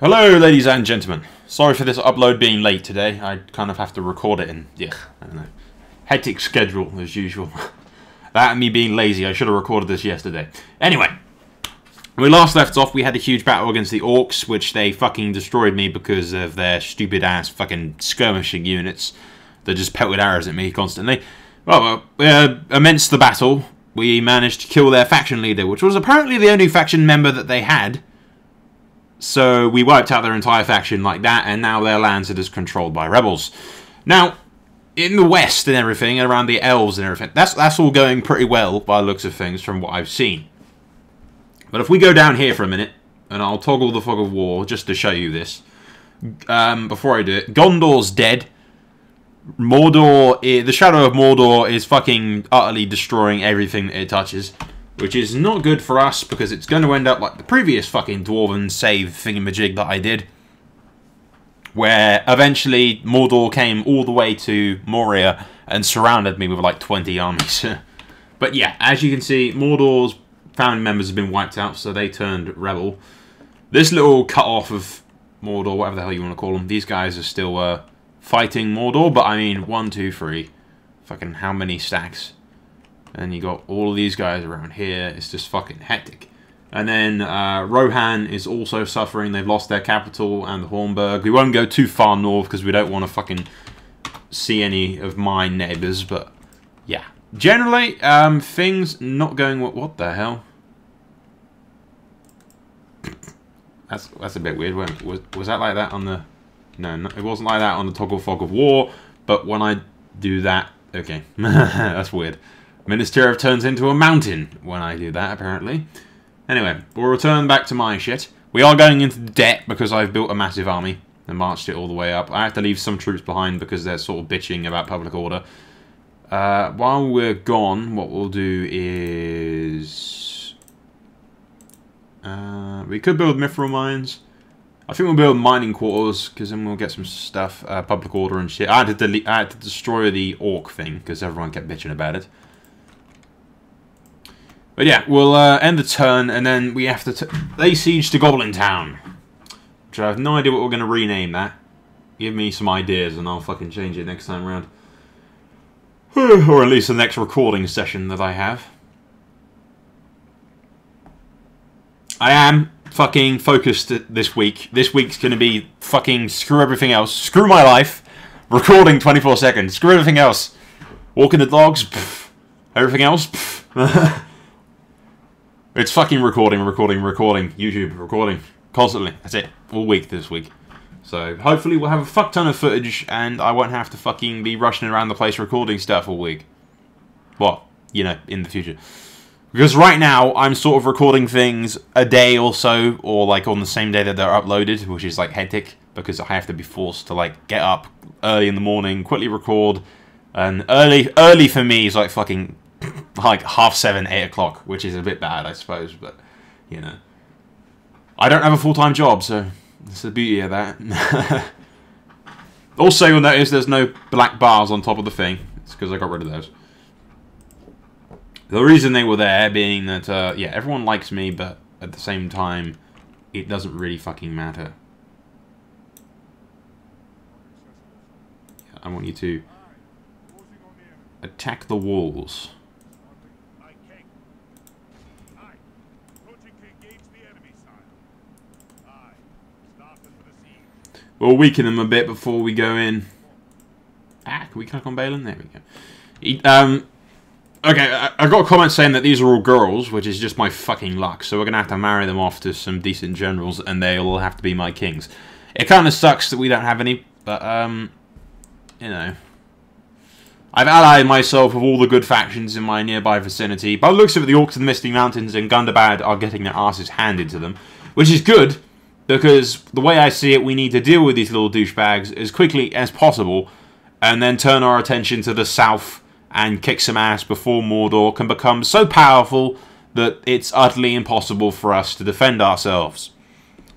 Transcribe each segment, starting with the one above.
Hello, ladies and gentlemen. Sorry for this upload being late today. I kind of have to record it in, I don't know, hectic schedule as usual. That and me being lazy, I should have recorded this yesterday. Anyway, when we last left off, we had a huge battle against the orcs, which they fucking destroyed me because of their stupid ass fucking skirmishing units that just pelted arrows at me constantly. Well, amidst the battle, we managed to kill their faction leader, which was apparently the only faction member that they had. So we wiped out their entire faction like that, and now their lands are just controlled by rebels. Now, in the west and everything, and around the elves and everything, that's all going pretty well by the looks of things from what I've seen. But if we go down here for a minute, and I'll toggle the fog of war just to show you this. Before I do it, Gondor's dead. Mordor, the Shadow of Mordor is fucking utterly destroying everything that it touches. Which is not good for us, because it's going to end up like the previous fucking Dwarven save thingamajig that I did. Where eventually Mordor came all the way to Moria and surrounded me with like 20 armies. But yeah, as you can see, Mordor's family members have been wiped out, so they turned rebel. This little cut-off of Mordor, whatever the hell you want to call them, these guys are still fighting Mordor, but I mean, 1, 2, 3, fucking how many stacks? And you got all of these guys around here. It's just fucking hectic. And then Rohan is also suffering. They've lost their capital and the Hornburg. We won't go too far north because we don't want to fucking see any of my neighbours. But yeah, generally things not going. What the hell? That's a bit weird. Was that like that on the? No, it wasn't like that on the toggle fog of war. But when I do that, okay, that's weird. Minas Tirith turns into a mountain when I do that, apparently. Anyway, we'll return back to my shit. We are going into debt because I've built a massive army and marched it all the way up. I have to leave some troops behind because they're sort of bitching about public order. While we're gone, what we'll do is... we could build mithril mines. I think we'll build mining quarters, because then we'll get some stuff, public order and shit. I had to destroy the orc thing, because everyone kept bitching about it. But yeah, we'll end the turn, and then we have to lay siege to Goblin Town. Which I have no idea what we're going to rename that. Give me some ideas, and I'll fucking change it next time around. Or at least the next recording session that I have. I am fucking focused this week. This week's going to be fucking screw everything else. Screw my life. Recording 24 seconds. Screw everything else. Walking the dogs. Pff. Everything else. Pff. It's fucking recording. YouTube recording. Constantly. That's it. All week this week. So hopefully we'll have a fuck ton of footage and I won't have to fucking be rushing around the place recording stuff all week. Well, you know, in the future. Because right now, I'm sort of recording things a day or so, or like on the same day that they're uploaded, which is like hectic, because I have to be forced to like get up early in the morning, quickly record, and early for me is like fucking like 7:30, 8 o'clock, which is a bit bad, I suppose, but you know. I don't have a full-time job, so that's the beauty of that. Also, you'll notice there's no black bars on top of the thing. It's because I got rid of those. The reason they were there being that, yeah, everyone likes me, but at the same time, it doesn't really fucking matter. I want you to attack the walls. We'll weaken them a bit before we go in. Ah, can we click on Balin? There we go. Okay, I got a comment saying that these are all girls, which is just my fucking luck. So we're going to have to marry them off to some decent generals, and they'll have to be my kings. It kind of sucks that we don't have any, but, you know. I've allied myself with all the good factions in my nearby vicinity. By the looks of it, the Orcs of the Misty Mountains and Gundabad are getting their asses handed to them, which is good, because the way I see it, we need to deal with these little douchebags as quickly as possible, and then turn our attention to the south and kick some ass before Mordor can become so powerful that it's utterly impossible for us to defend ourselves.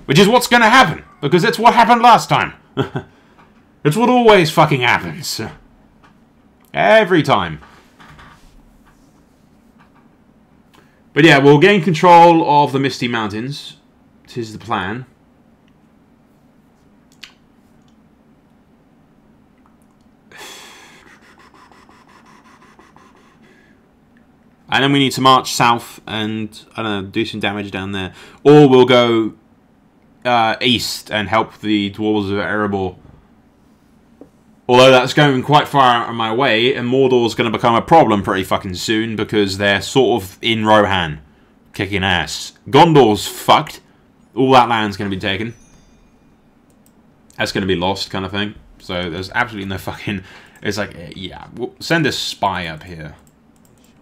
Which is what's going to happen, because it's what happened last time. It's what always fucking happens. Every time. But yeah, we'll gain control of the Misty Mountains. 'Tis the plan. And then we need to march south and, I don't know, do some damage down there. Or we'll go east and help the Dwarves of Erebor. Although that's going quite far out of my way, and Mordor's going to become a problem pretty fucking soon because they're sort of in Rohan, kicking ass. Gondor's fucked. All that land's going to be taken. That's going to be lost, kind of thing. So there's absolutely no fucking... It's like, yeah, we'll send a spy up here.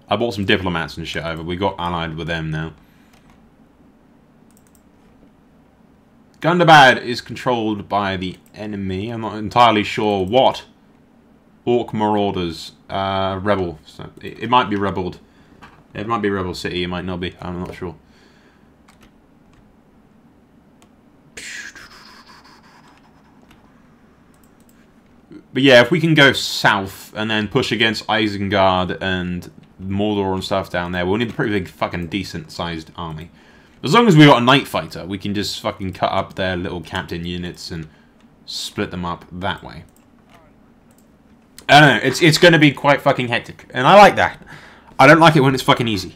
I bought some diplomats and shit over. We got allied with them now. Gundabad is controlled by the enemy. I'm not entirely sure what. Orc marauders. Rebel. So it might be rebelled. It might be Rebel City. It might not be. I'm not sure. But yeah, if we can go south and then push against Isengard and Mordor and stuff down there, we'll need a pretty big fucking decent sized army. As long as we got a night fighter, we can just fucking cut up their little captain units and split them up that way. I don't know, it's going to be quite fucking hectic, and I like that. I don't like it when it's fucking easy.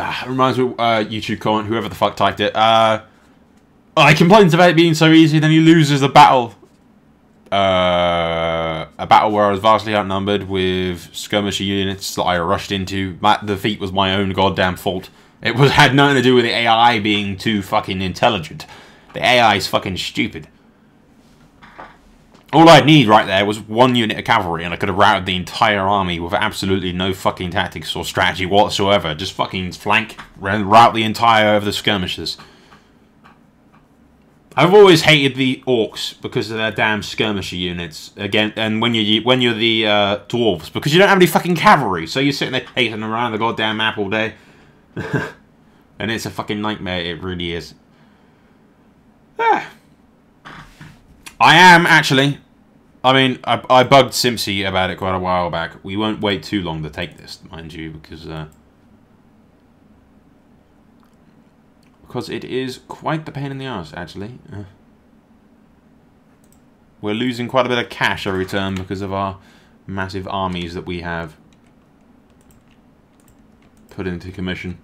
It reminds me of YouTube comment, whoever the fuck typed it. I complained about it being so easy, then he loses the battle. A battle where I was vastly outnumbered with skirmisher units that I rushed into. That defeat was my own goddamn fault. It had nothing to do with the AI being too fucking intelligent. The AI is fucking stupid. All I'd need right there was one unit of cavalry and I could have routed the entire army with absolutely no fucking tactics or strategy whatsoever. Just fucking flank, route the entire of the skirmishers. I've always hated the orcs because of their damn skirmisher units. Again, and when you're the dwarves, because you don't have any fucking cavalry, so you're sitting there hating around the goddamn map all day. And it's a fucking nightmare, it really is. I am, actually. I mean, I bugged Simpsy about it quite a while back. We won't wait too long to take this, mind you, because it is quite the pain in the arse, actually. We're losing quite a bit of cash every turn because of our massive armies that we have put into commission.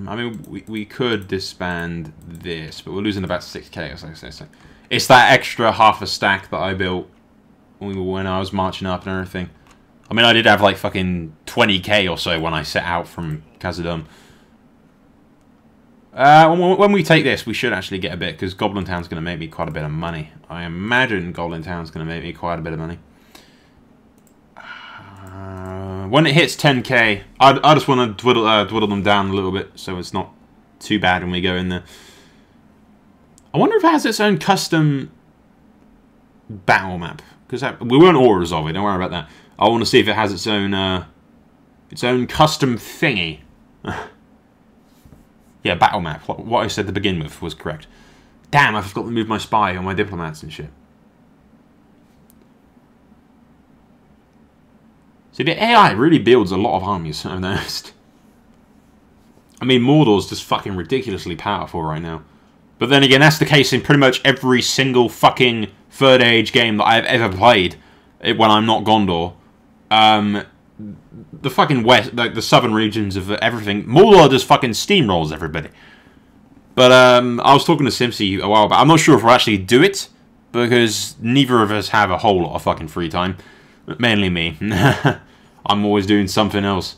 I mean, we could disband this, but we're losing about 6k or so. It's that extra half a stack that I built when I was marching up and everything. I mean, I did have like fucking 20k or so when I set out from Khazad-dûm. When we take this, we should actually get a bit, because Goblin Town's going to make me quite a bit of money. I imagine Goblin Town's going to make me quite a bit of money. When it hits 10k, I just want to dwiddle them down a little bit, so it's not too bad when we go in there. I wonder if it has its own custom battle map, because we won't auto-resolve it. Don't worry about that. I want to see if it has its own custom thingy. Yeah, battle map. What I said to begin with was correct. Damn, I forgot to move my spy on my diplomats and shit. See, the AI really builds a lot of armies, I've noticed. I mean, Mordor's just fucking ridiculously powerful right now. But then again, that's the case in pretty much every single fucking Third Age game that I've ever played when I'm not Gondor. The fucking west, like the southern regions of everything, Mordor just fucking steamrolls everybody. But I was talking to Simpsy a while back. I'm not sure if we'll actually do it, because neither of us have a whole lot of fucking free time. Mainly me. I'm always doing something else.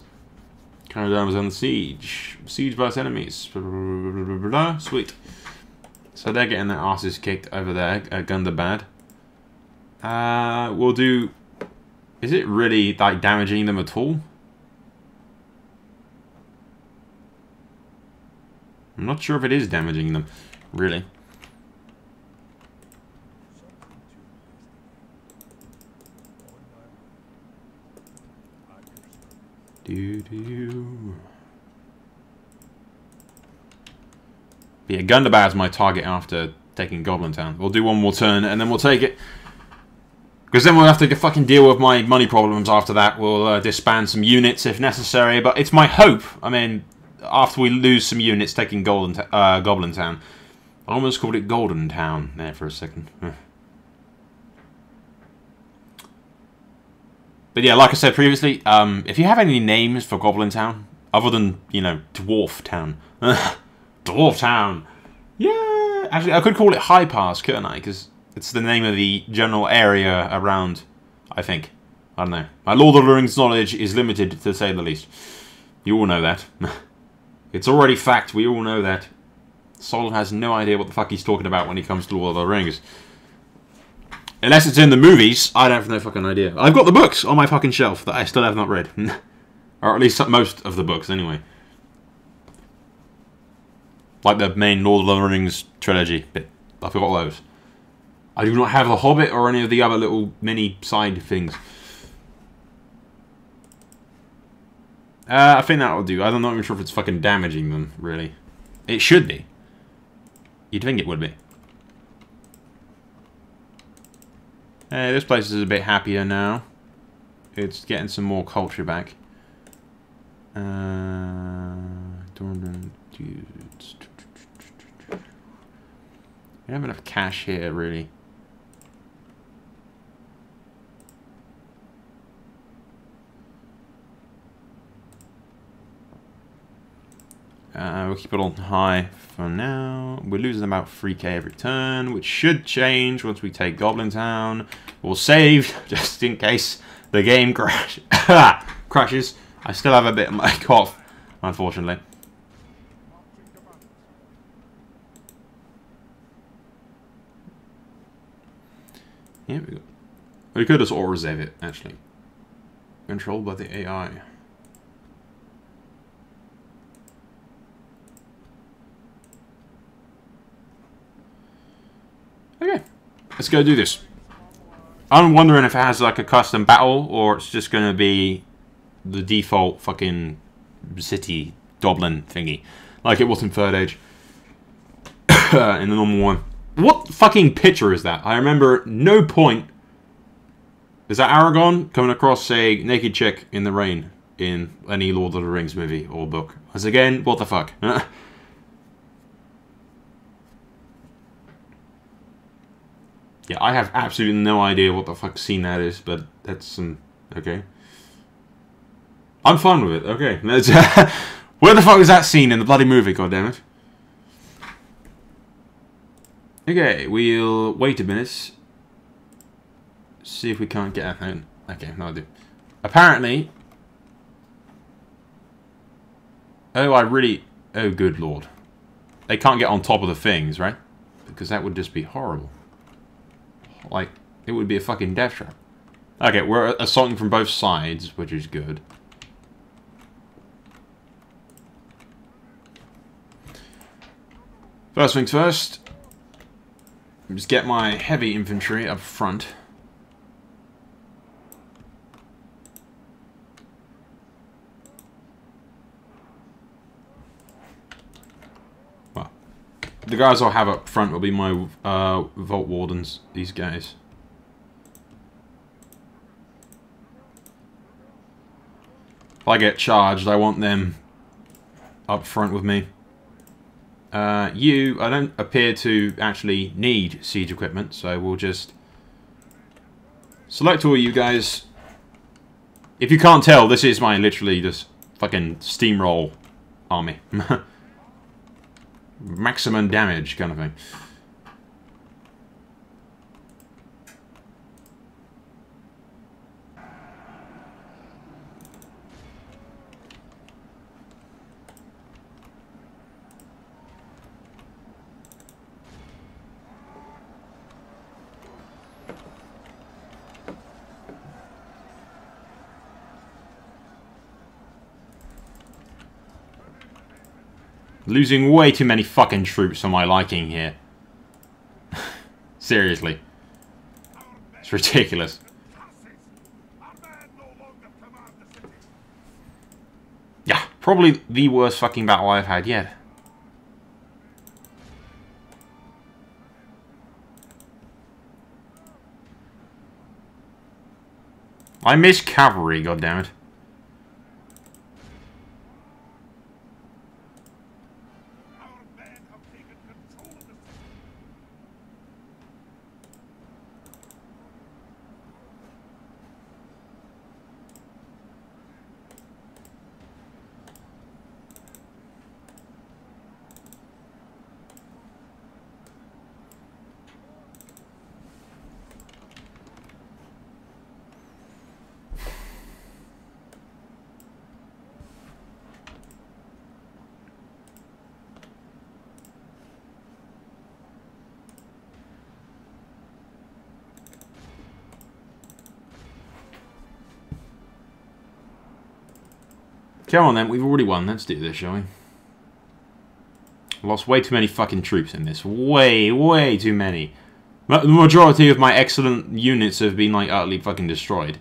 Khazad-dûm is under siege. Siege by its enemies. Sweet. So they're getting their asses kicked over there at Gundabad. We'll do... Is it really like damaging them at all? I'm not sure if it is damaging them, really. Yeah, Gundabad's my target after taking Goblin Town. We'll do one more turn and then we'll take it. Because then we'll have to fucking deal with my money problems after that. We'll disband some units if necessary. But it's my hope. I mean, after we lose some units taking Goblin Town. I almost called it Golden Town there for a second. But yeah, like I said previously, if you have any names for Goblin Town, other than, you know, Dwarf Town. Dwarf Town! Yeah! Actually, I could call it High Pass, couldn't I? Because it's the name of the general area around, I think. I don't know. My Lord of the Rings knowledge is limited, to say the least. You all know that. It's already fact, we all know that. Sol has no idea what the fuck he's talking about when he comes to Lord of the Rings. Unless it's in the movies, I don't have no fucking idea. I've got the books on my fucking shelf that I still have not read. Or at least most of the books, anyway. Like the main Lord of the Rings trilogy bit. I forgot those. I do not have The Hobbit or any of the other little mini side things. I think that'll do. I'm not even sure if it's fucking damaging them, really. It should be. You'd think it would be. This place is a bit happier now. It's getting some more culture back. We have enough cash here, really. We'll keep it on high for now. We're losing about 3k every turn, which should change once we take Goblin Town. We'll save, just in case the game crashes. I still have a bit of my cough, unfortunately. Yeah, we could just auto-save it, actually. Controlled by the AI. Okay, let's go do this. I'm wondering if it has like a custom battle or it's just going to be the default fucking city Goblin thingy. Like it was in 3rd Age. In the normal one. What fucking picture is that? I remember at no point... Is that Aragorn coming across a naked chick in the rain in any Lord of the Rings movie or book? As again, what the fuck? Yeah, I have absolutely no idea what the fuck scene that is, but that's some... okay. I'm fine with it, okay. Where the fuck is that scene in the bloody movie, goddammit? Okay, we'll wait a minute. See if we can't get anything. Okay, no I do. Apparently... Oh, oh, good lord. They can't get on top of the things, right? Because that would just be horrible. Like, it would be a fucking death trap. Okay, we're assaulting from both sides, which is good. First things first. Just get my heavy infantry up front. Well, the guys I'll have up front will be my Vault Wardens, these guys. If I get charged, I want them up front with me. I don't appear to actually need siege equipment, so we'll just select all you guys. If you can't tell, this is my literally just fucking steamroll army. Maximum damage kind of thing. Losing way too many fucking troops for my liking here. Seriously. It's ridiculous. Yeah, probably the worst fucking battle I've had yet. I miss cavalry, goddammit. Come on then, we've already won. Let's do this, shall we? Lost way too many fucking troops in this. Way too many. The majority of my excellent units have been, like, utterly fucking destroyed.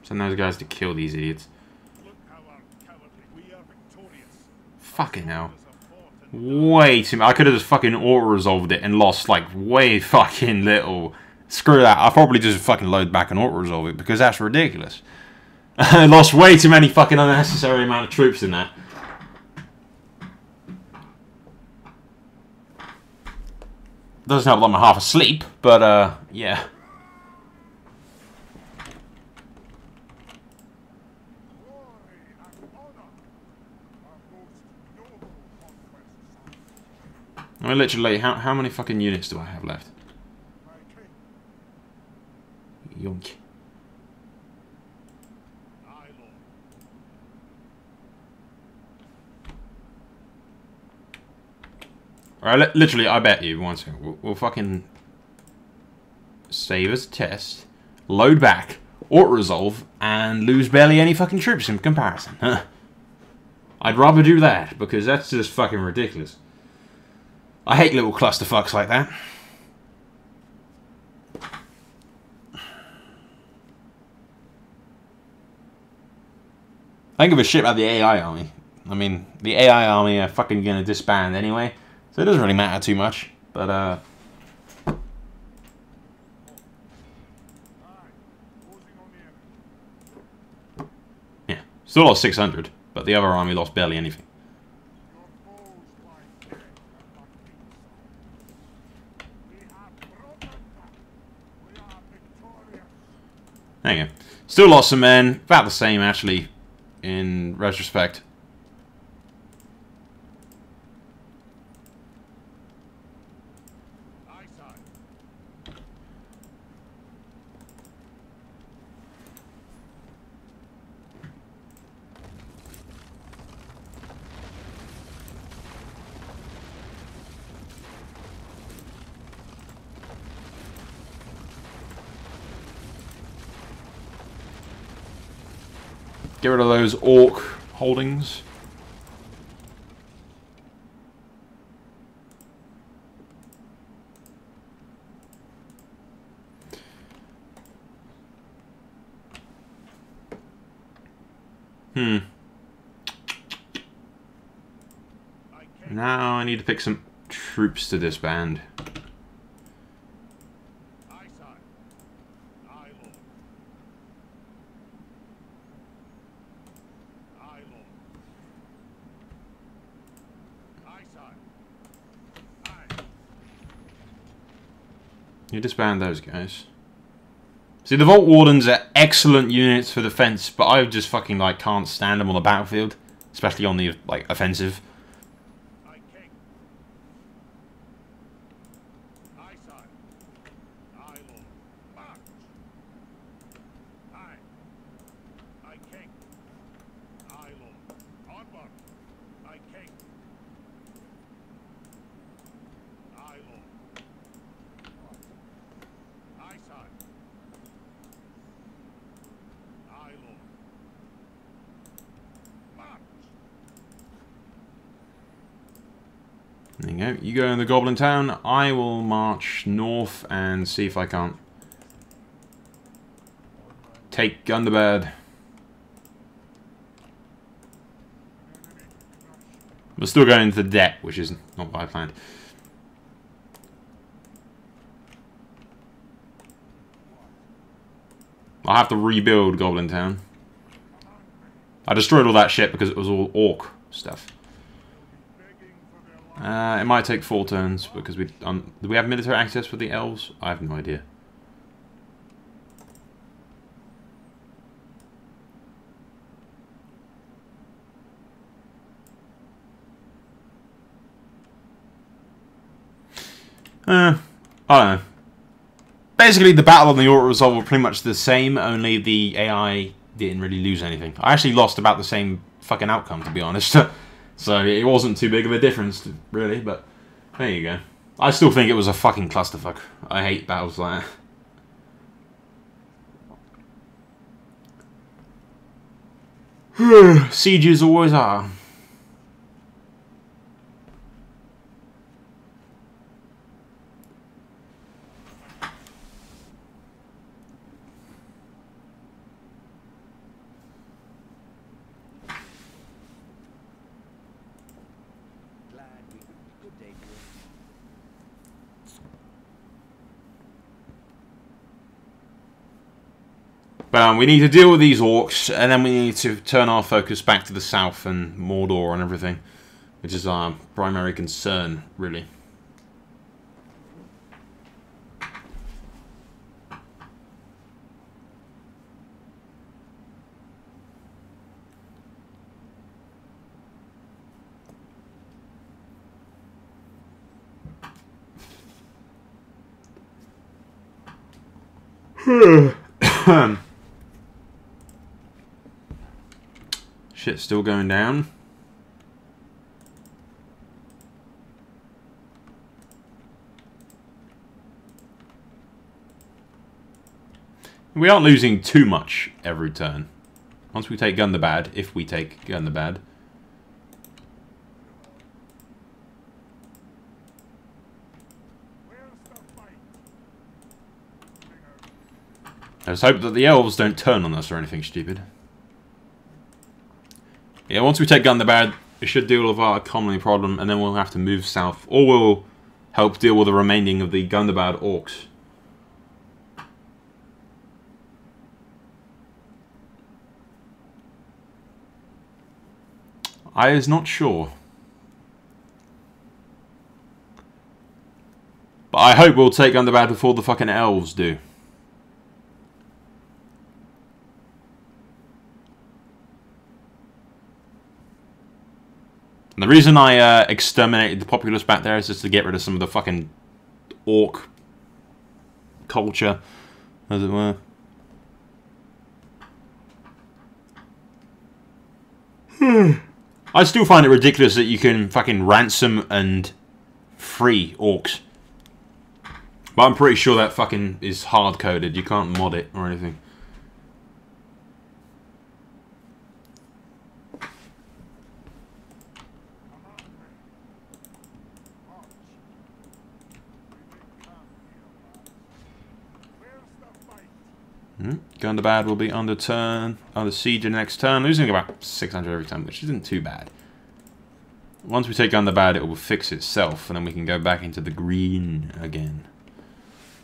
Send those guys to kill these idiots. Fucking hell. Way too much. I could have just fucking auto-resolved it and lost, like, way fucking little. Screw that. I'll probably just fucking load back and auto-resolve it because that's ridiculous. I lost way too many fucking unnecessary amount of troops in that. Doesn't help that I'm half asleep, but, yeah. I mean, literally, how many fucking units do I have left? Yonk. Alright, literally, I bet you, one second, we'll fucking save as a test, load back, auto-resolve, and lose barely any fucking troops in comparison. I'd rather do that, because that's just fucking ridiculous. I hate little clusterfucks like that. I don't give a shit about the AI army. I mean, the AI army are fucking gonna disband anyway, so it doesn't really matter too much. But, yeah, still lost 600, but the other army lost barely anything. There you go. Still lost some men. About the same, actually, in retrospect. Get rid of those orc holdings. Now I need to pick some troops to disband. You disband those guys. See, the Vault Wardens are excellent units for defense, but I just fucking, like, can't stand them on the battlefield. Especially on the, like, offensive. There you go. You go in the Goblin town. I will march north and see if I can't take Gundabad. We're still going into debt, which is not what I planned. I'll have to rebuild Goblin town. I destroyed all that shit because it was all orc stuff. It might take 4 turns because we do we have military access for the elves? I have no idea. I don't know. Basically, the battle and the auto resolve were pretty much the same, only the AI didn't really lose anything. I actually lost about the same fucking outcome, to be honest. So it wasn't too big of a difference, really, but there you go. I still think it was a fucking clusterfuck. I hate battles like that. Sieges always are. But we need to deal with these orcs, and then we need to turn our focus back to the south and Mordor and everything, which is our primary concern, really. Shit's still going down. We aren't losing too much every turn. Once we take Gundabad, if we take Gundabad. Let's hope that the elves don't turn on us or anything stupid. Yeah, once we take Gundabad, it should deal with our economy problem, and then we'll have to move south, or we'll help deal with the remaining of the Gundabad orcs. I is not sure. But I hope we'll take Gundabad before the fucking elves do. And the reason I exterminated the populace back there is just to get rid of some of the fucking orc culture, as it were. I still find it ridiculous that you can fucking ransom and free orcs. But I'm pretty sure that fucking is hard-coded. You can't mod it or anything. Gundabad will be under siege in the next turn, losing about 600 every time, which isn't too bad. Once we take Gundabad, it will fix itself, and then we can go back into the green again.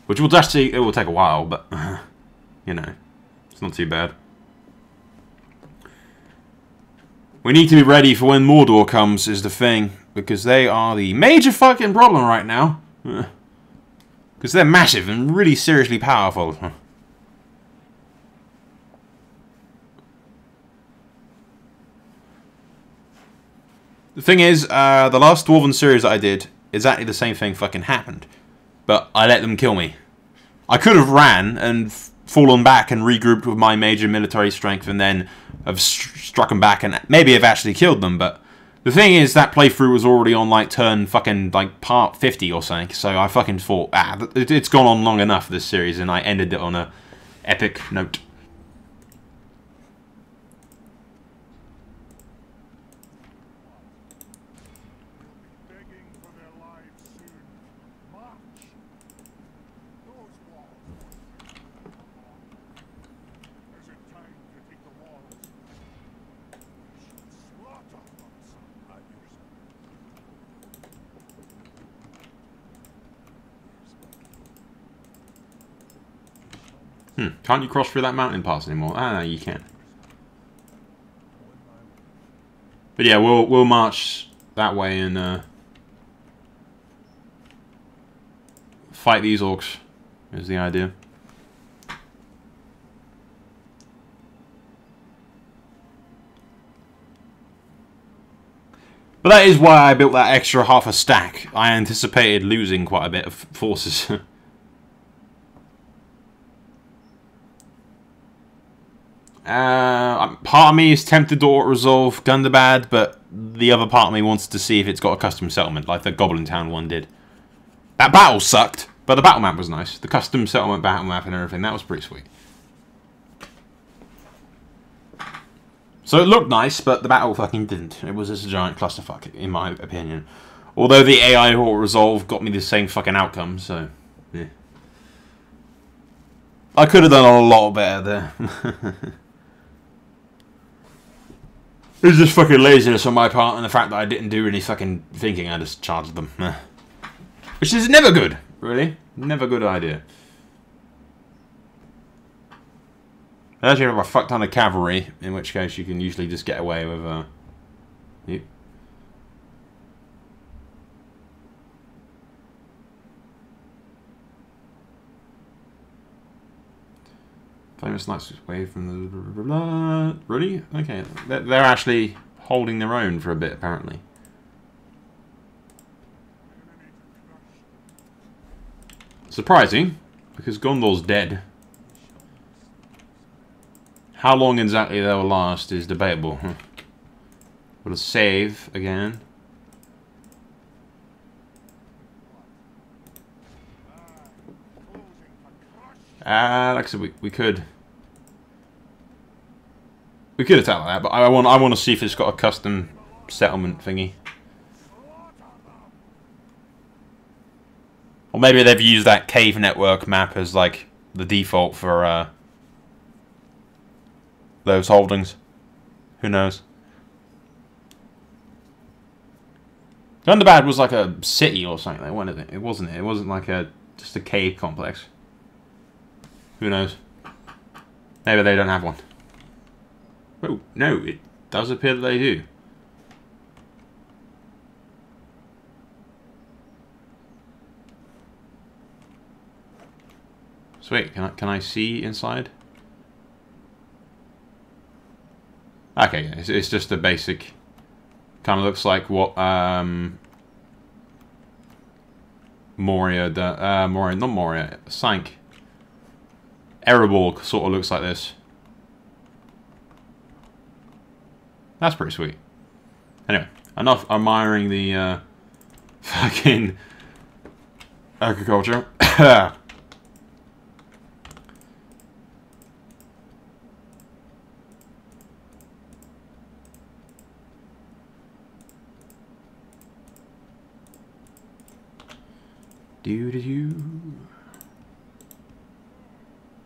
Which will actually, it will take a while, but, you know, it's not too bad. We need to be ready for when Mordor comes, is the thing, because they are the major fucking problem right now. Because they're massive and really seriously powerful. The thing is, the last Dwarven series that I did, exactly the same thing fucking happened. But I let them kill me. I could have ran and fallen back and regrouped with my major military strength and then have struck them back and maybe have actually killed them, but the thing is, that playthrough was already on like turn fucking like part 50 or something, so I fucking thought, it's gone on long enough, this series, and I ended it on a epic note. Can't you cross through that mountain pass anymore? Ah, no, you can. But yeah, we'll march that way and fight these orcs, is the idea. But that is why I built that extra half a stack. I anticipated losing quite a bit of forces. Part of me is tempted to auto-resolve Gundabad, but the other part of me wants to see if it's got a custom settlement, like the Goblin Town one did. That battle sucked, but the battle map was nice. The custom settlement battle map and everything, that was pretty sweet. So it looked nice, but the battle fucking didn't. It was just a giant clusterfuck, in my opinion. Although the AI auto-resolve got me the same fucking outcome, so... yeah. I could have done a lot better there. It was just fucking laziness on my part, and the fact that I didn't do any fucking thinking, I just charged them. Which is never good, really. Never a good idea. Unless you have a fuck ton of cavalry, in which case you can usually just get away with, yep. Famous knights away from the... blah, blah, blah. Really? Okay. They're actually holding their own for a bit, apparently. Surprising, because Gondor's dead. How long exactly they'll last is debatable. We'll save again. Like I said, we could attack like that, but I want to see if it's got a custom settlement thingy. Or maybe they've used that cave network map as like the default for those holdings. Who knows? Gundabad was like a city or something, wasn't it? It wasn't. It wasn't like just a cave complex. Who knows? Maybe they don't have one. Oh, no, it does appear that they do. Sweet, can I see inside? Okay, yeah, it's just a basic... kind of looks like what Moria, not Moria, Sank. Erebor sort of looks like this. That's pretty sweet. Anyway, enough admiring the fucking agriculture.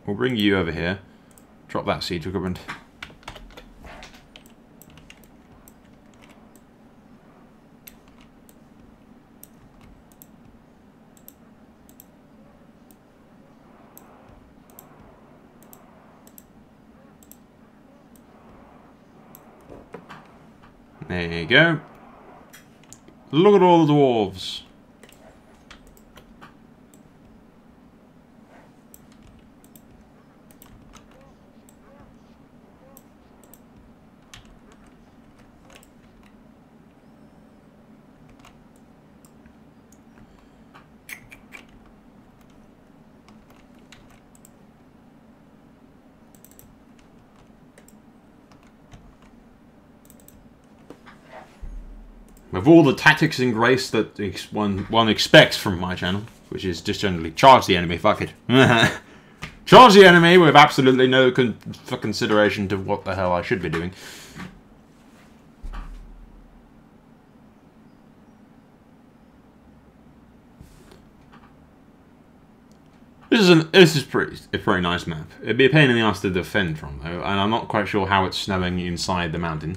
We'll bring you over here. Drop that siege equipment. There you go. Look at all the dwarves. With all the tactics and grace that one expects from my channel, which is just generally charge the enemy, fuck it. Charge the enemy with absolutely no consideration to what the hell I should be doing. This is a pretty nice map. It'd be a pain in the ass to defend from though, and I'm not quite sure how it's snowing inside the mountain.